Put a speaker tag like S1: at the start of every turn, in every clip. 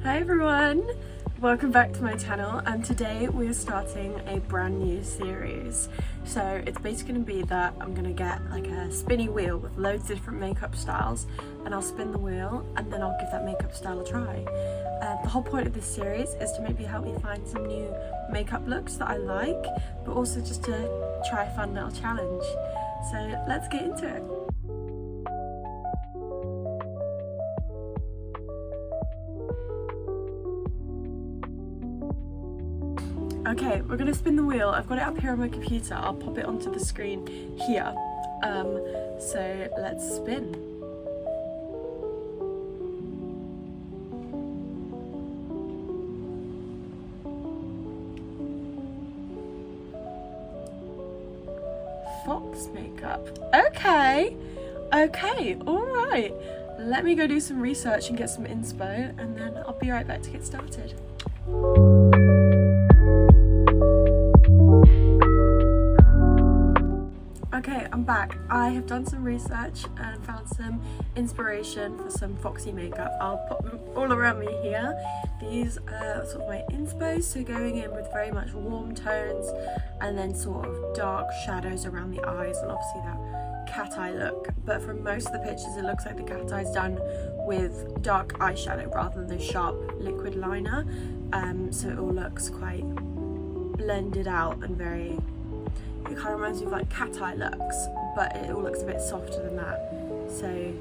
S1: Hi everyone! Welcome back to my channel, and today we're starting a brand new series. So it's basically going to be that I'm going to get like a spinny wheel with loads of different makeup styles, and I'll spin the wheel and then I'll give that makeup style a try. The whole point of this series is to maybe help me find some new makeup looks that I like, but also just to try a fun little challenge. So let's get into it. Okay, we're gonna spin the wheel. I've got it up here on my computer. I'll pop it onto the screen here. So let's spin. Fox makeup. Okay, all right. Let me go do some research and get some inspo, and then I'll be right back to get started. Okay, I'm back. I have done some research and found some inspiration for some foxy makeup. I'll put them all around me here. These are sort of my inspos, so going in with very much warm tones and then sort of dark shadows around the eyes, and obviously that cat eye look. But from most of the pictures it looks like the cat eye's done with dark eyeshadow rather than the sharp liquid liner. So it all looks quite blended out and very, it kind of reminds me of like cat eye looks, but it all looks a bit softer than that. So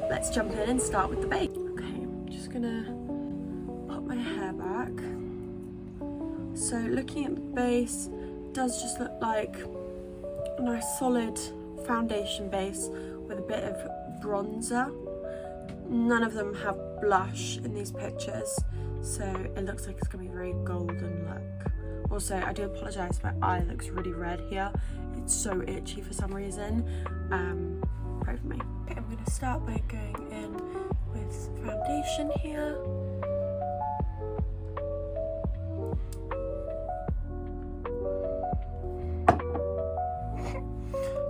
S1: let's jump in and start with the base. Okay, I'm just gonna put my hair back. So looking at the base, it does just look like a nice solid foundation base with a bit of bronzer. None of them have blush in these pictures, so it looks like it's gonna be a very golden look. Also, I do apologise, my eye looks really red here. It's so itchy for some reason. Pray for me. Okay, I'm going to start by going in with foundation here.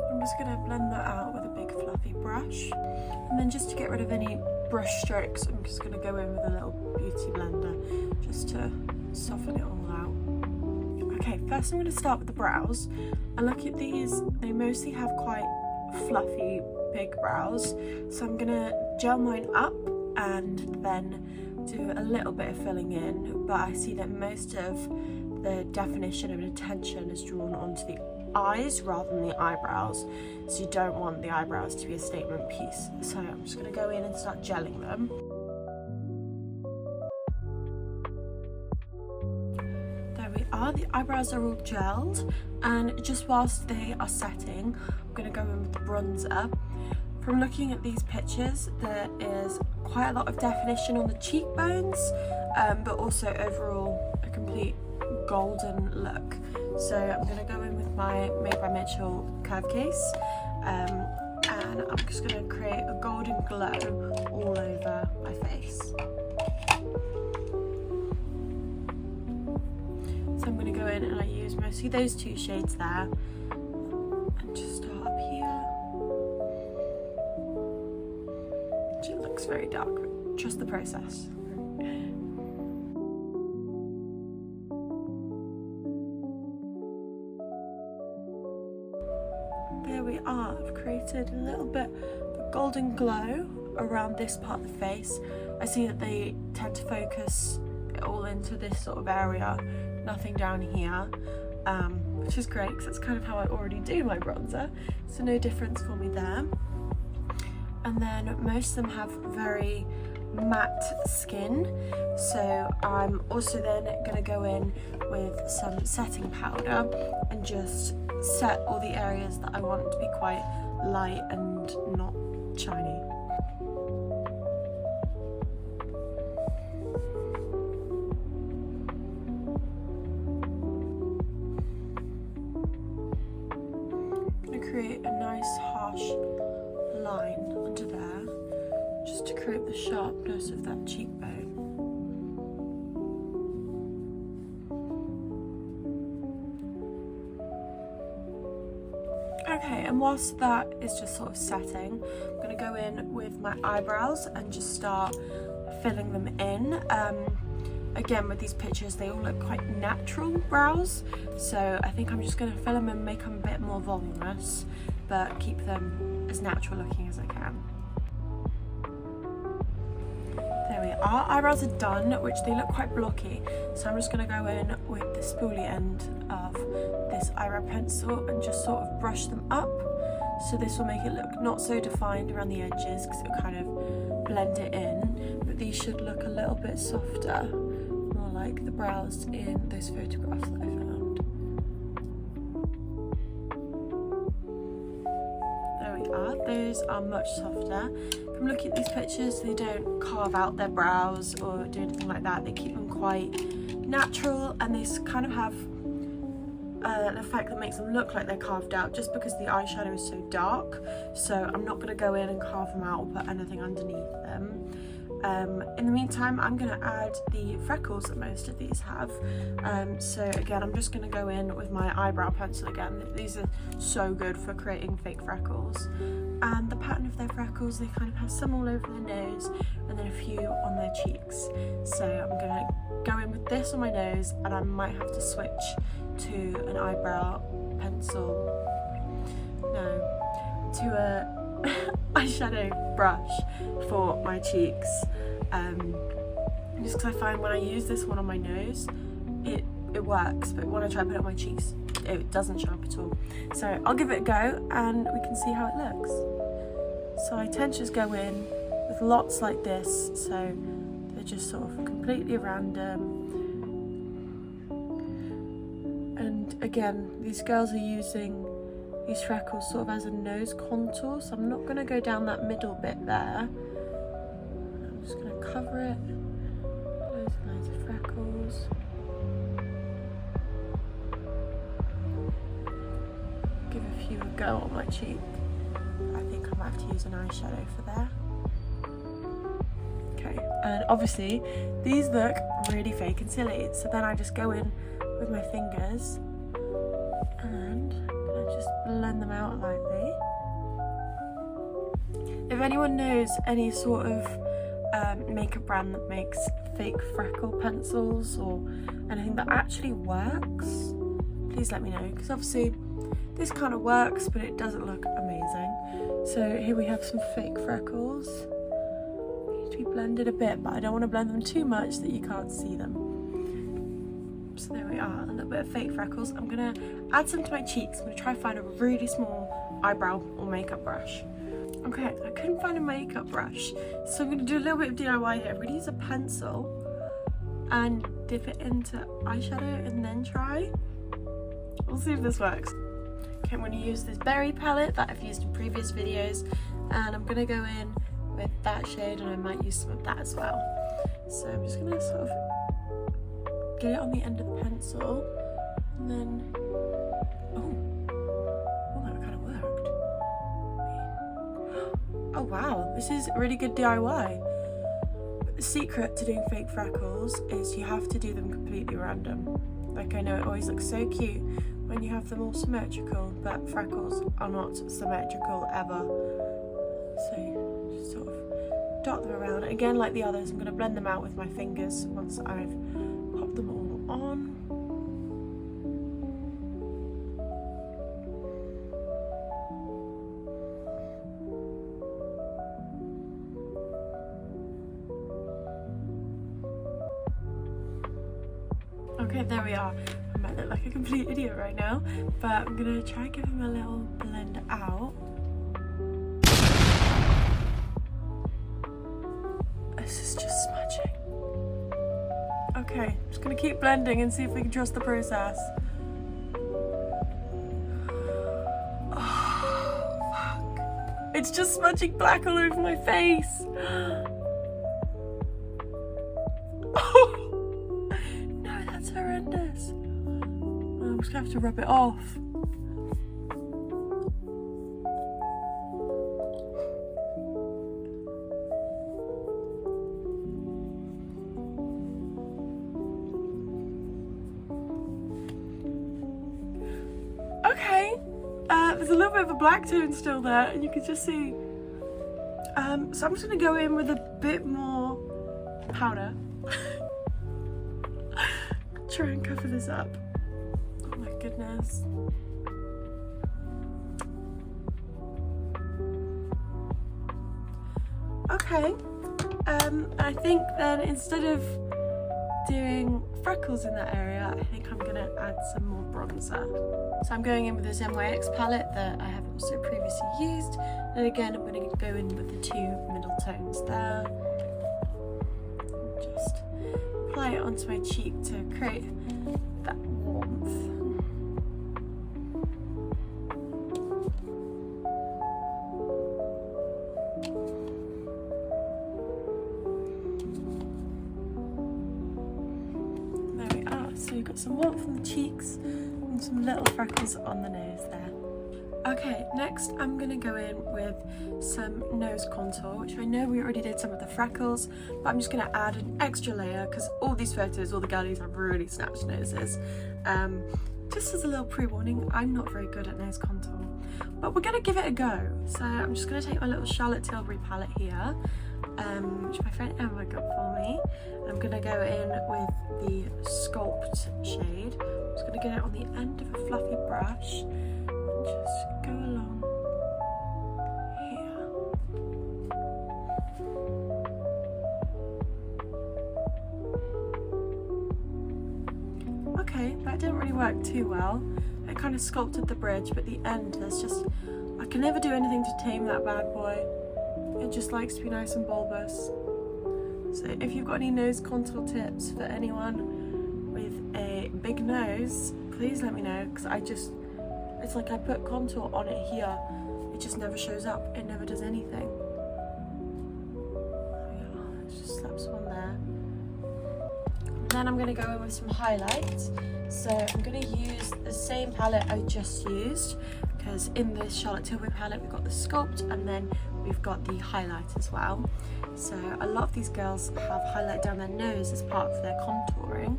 S1: I'm just going to blend that out with a big fluffy brush. And then just to get rid of any brush strokes, I'm just going to go in with a little beauty blender just to soften it all out. Okay, first I'm going to start with the brows, and look at these, they mostly have quite fluffy big brows, so I'm going to gel mine up and then do a little bit of filling in, but I see that most of the definition and attention is drawn onto the eyes rather than the eyebrows, so you don't want the eyebrows to be a statement piece. So I'm just going to go in and start gelling them. The eyebrows are all gelled, and just whilst they are setting, I'm going to go in with the bronzer. From looking at these pictures, there is quite a lot of definition on the cheekbones, but also overall a complete golden look. So I'm going to go in with my Made by Mitchell curve case, and I'm just going to create a golden glow all over my face. So I'm going to go in and I use mostly those two shades there, and just start up here. It looks very dark, but trust the process. There we are. I've created a little bit of a golden glow around this part of the face. I see that they tend to focus it all into this sort of area, nothing down here, which is great because that's kind of how I already do my bronzer, so no difference for me there. And then most of them have very matte skin, so I'm also then going to go in with some setting powder and just set all the areas that I want to be quite light and not shiny. Create a nice harsh line under there, just to create the sharpness of that cheekbone. Okay, and whilst that is just sort of setting, I'm going to go in with my eyebrows and just start filling them in. Again, with these pictures, they all look quite natural brows, so I think I'm just going to fill them and make them a bit more voluminous, but keep them as natural looking as I can. There we are, eyebrows are done, which they look quite blocky, so I'm just going to go in with the spoolie end of this eyebrow pencil and just sort of brush them up. So this will make it look not so defined around the edges because it will kind of blend it in, but these should look a little bit softer, more like the brows in those photographs that I found. There we are, those are much softer. From looking at these pictures, they don't carve out their brows or do anything like that. They keep them quite natural, and they kind of have an effect that makes them look like they're carved out just because the eyeshadow is so dark. So I'm not going to go in and carve them out or put anything underneath them. In the meantime, I'm going to add the freckles that most of these have. So again, I'm just going to go in with my eyebrow pencil again. These are so good for creating fake freckles. And the pattern of their freckles, they kind of have some all over the nose and then a few on their cheeks. So I'm going to go in with this on my nose, and I might have to switch to an eyebrow pencil, to a eyeshadow brush for my cheeks, just because I find when I use this one on my nose it works, but when I try to put it on my cheeks it doesn't show up at all. So I'll give it a go and we can see how it looks. So I tend to just go in with lots like this, so they're just sort of completely random. And again, these girls are using these freckles sort of as a nose contour, so I'm not going to go down that middle bit there. I'm just going to cover it. Loads and loads of freckles. Give a few a go on my cheek. I think I might have to use an eyeshadow for there. Okay, and obviously these look really fake and silly, so then I just go in with my fingers and I just blend them out lightly. If anyone knows any sort of makeup brand that makes fake freckle pencils or anything that actually works, please let me know, because obviously this kind of works but it doesn't look amazing. So here we have some fake freckles. They need to be blended a bit, but I don't want to blend them too much that you can't see them. So there we are, a little bit of fake freckles. I'm going to add some to my cheeks. I'm going to try and find a really small eyebrow or makeup brush. Okay, I couldn't find a makeup brush, so I'm going to do a little bit of DIY here. I'm going to use a pencil and dip it into eyeshadow and then try. We'll see if this works. Okay, I'm going to use this berry palette that I've used in previous videos, and I'm going to go in with that shade, and I might use some of that as well. So I'm just going to sort of get it on the end of the pencil, and then, oh, that kind of worked. Oh wow, this is really good DIY. But the secret to doing fake freckles is you have to do them completely random. Like, I know it always looks so cute when you have them all symmetrical, but freckles are not symmetrical ever. So just sort of dot them around. Again, like the others, I'm going to blend them out with my fingers once I've popped them all on. Okay, there we are. I might look like a complete idiot right now, but I'm gonna try and give him a little blend out. This is just smudging. Okay, just gonna keep blending and see if we can trust the process. Oh, fuck. It's just smudging black all over my face. Oh, no, that's horrendous. I'm just gonna have to rub it off. Okay, there's a little bit of a black tone still there, and you can just see. So I'm just gonna go in with a bit more powder. Try and cover this up. Oh my goodness. Okay, I think then instead of doing freckles in that area, I think I'm gonna add some more bronzer. So I'm going in with this NYX palette that I have also previously used, and again I'm gonna go in with the 2 middle tones there. Just apply it onto my cheek to create that warmth. So you've got some warmth on the cheeks and some little freckles on the nose there. Okay, next I'm going to go in with some nose contour, which I know we already did some of the freckles, but I'm just going to add an extra layer because all these photos, all the girlies have really snatched noses. Just as a little pre-warning, I'm not very good at nose contour, but we're going to give it a go. So I'm just going to take my little Charlotte Tilbury palette here, which my friend Emma got for me. I'm going to go in with the Sculpt shade. I'm just going to get it on the end of a fluffy brush and just go along here. Okay, that didn't really work too well. It kind of sculpted the bridge, but the end, there's just, I can never do anything to tame that bad boy. It just likes to be nice and bulbous. So if you've got any nose contour tips for anyone with a big nose, please let me know, because it's like I put contour on it here, it just never shows up, it never does anything. Yeah, let's just slap some on there. And then I'm going to go in with some highlights. So I'm going to use the same palette I just used, because in this Charlotte Tilbury palette we've got the Sculpt and then we've got the highlight as well. So a lot of these girls have highlight down their nose as part of their contouring.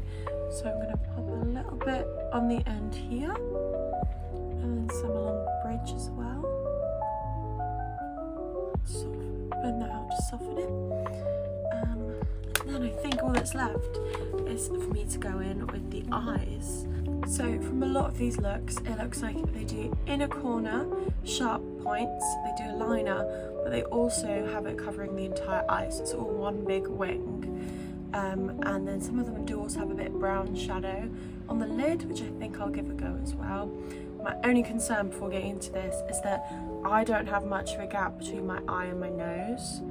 S1: So I'm going to pop a little bit on the end here and then some along the bridge as well. Sort of blend that out to soften it. And then I think all that's left is for me to go in with the eyes. So from a lot of these looks, it looks like they do inner corner, sharp points, they do a liner, but they also have it covering the entire eye, so it's all one big wing. And then some of them do also have a bit of brown shadow on the lid, which I think I'll give a go as well. My only concern before getting into this is that I don't have much of a gap between my eye and my nose.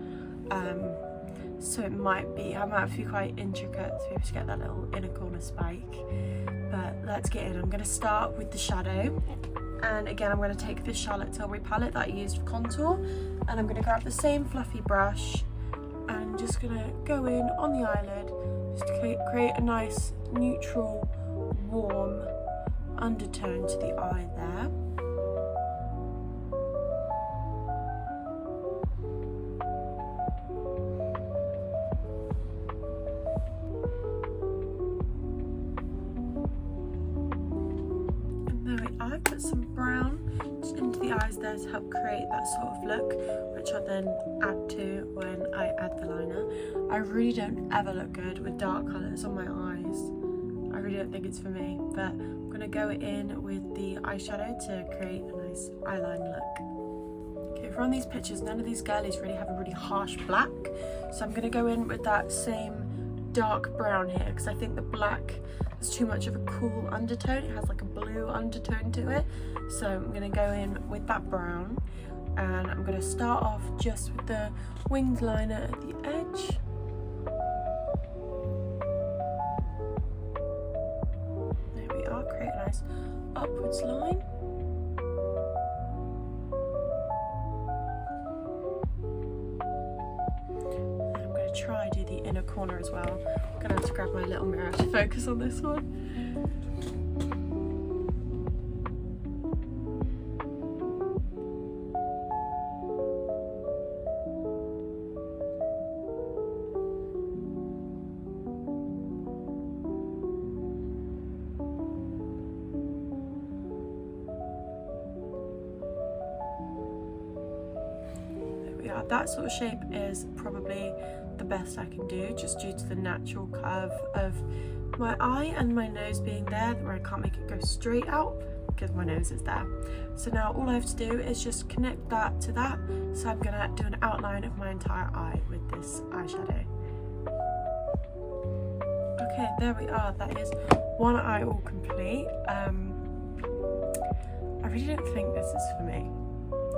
S1: So it might be, I might have to be quite intricate to be able to get that little inner corner spike. But let's get in. I'm going to start with the shadow. And again, I'm going to take this Charlotte Tilbury palette that I used for contour. And I'm going to grab the same fluffy brush and just going to go in on the eyelid. Just to create a nice, neutral, warm undertone to the eye there. I've put some brown just into the eyes there to help create that sort of look, which I'll then add to when I add the liner. I really don't ever look good with dark colours on my eyes. I really don't think it's for me, but I'm going to go in with the eyeshadow to create a nice eyeline look. Okay, from these pictures, none of these girlies really have a really harsh black, so I'm going to go in with that same dark brown here, because I think the black is too much of a cool undertone. It has like a blue undertone to it, so I'm going to go in with that brown, and I'm going to start off just with the winged liner at the edge. There we are, create a nice upwards line. Try do the inner corner as well. I'm gonna have to grab my little mirror to focus on this one. There we are. That sort of shape is probably the best I can do, just due to the natural curve of my eye and my nose being there, where I can't make it go straight out because my nose is there. So now all I have to do is just connect that to that. So I'm gonna do an outline of my entire eye with this eyeshadow. Okay, there we are. That is one eye all complete. I really don't think this is for me.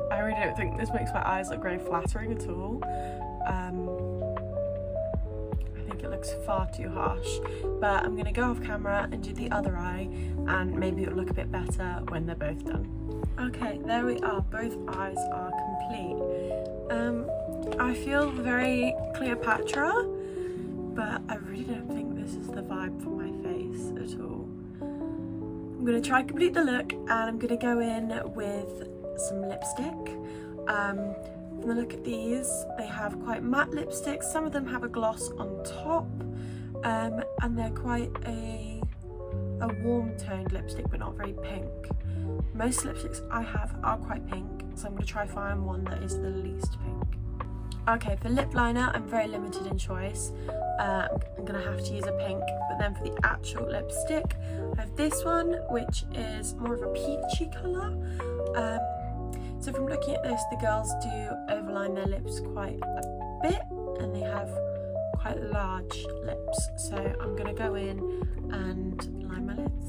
S1: I really don't think this makes my eyes look very flattering at all. I think it looks far too harsh, but I'm gonna go off camera and do the other eye, and maybe it'll look a bit better when they're both done. Okay, there we are. Both eyes are complete. I feel very Cleopatra, but I really don't think this is the vibe for my face at all. I'm gonna try and complete the look, and I'm gonna go in with some lipstick. From the look at these, they have quite matte lipsticks. Some of them have a gloss on top, and they're quite a warm toned lipstick, but not very pink. Most lipsticks I have are quite pink, so I'm going to try find one that is the least pink. Okay, for lip liner, I'm very limited in choice. I'm going to have to use a pink, but then for the actual lipstick, I have this one, which is more of a peachy colour. So from looking at this, the girls do overline their lips quite a bit, and they have quite large lips. So I'm going to go in and line my lips.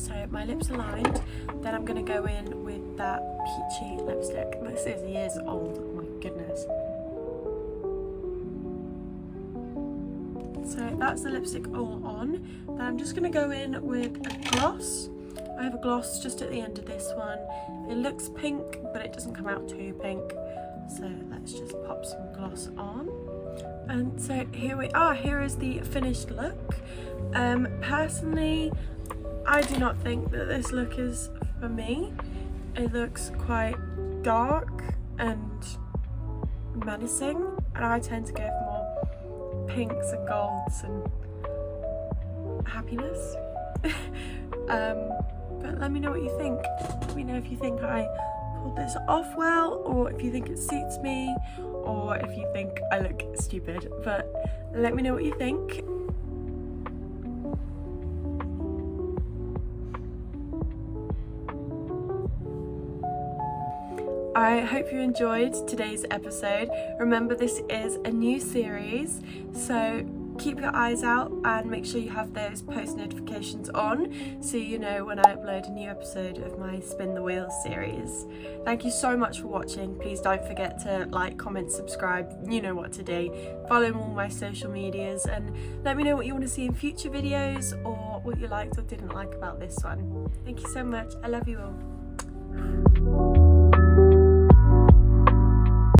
S1: So my lips are lined, then I'm going to go in with that peachy lipstick. This is years old, oh my goodness. So that's the lipstick all on. Then I'm just going to go in with a gloss. I have a gloss just at the end of this one. It looks pink, but it doesn't come out too pink. So let's just pop some gloss on. And so here we are. Here is the finished look. Personally, I do not think that this look is for me. It looks quite dark and menacing, and I tend to go for more pinks and golds and happiness. But let me know what you think. Let me know if you think I pulled this off well, or if you think it suits me, or if you think I look stupid. But let me know what you think. I hope you enjoyed today's episode. Remember, this is a new series, so keep your eyes out and make sure you have those post notifications on so you know when I upload a new episode of my Spin the Wheels series. Thank you so much for watching. Please don't forget to like, comment, subscribe, you know what to do. Follow all my social medias and let me know what you want to see in future videos, or what you liked or didn't like about this one. Thank you so much. I love you all.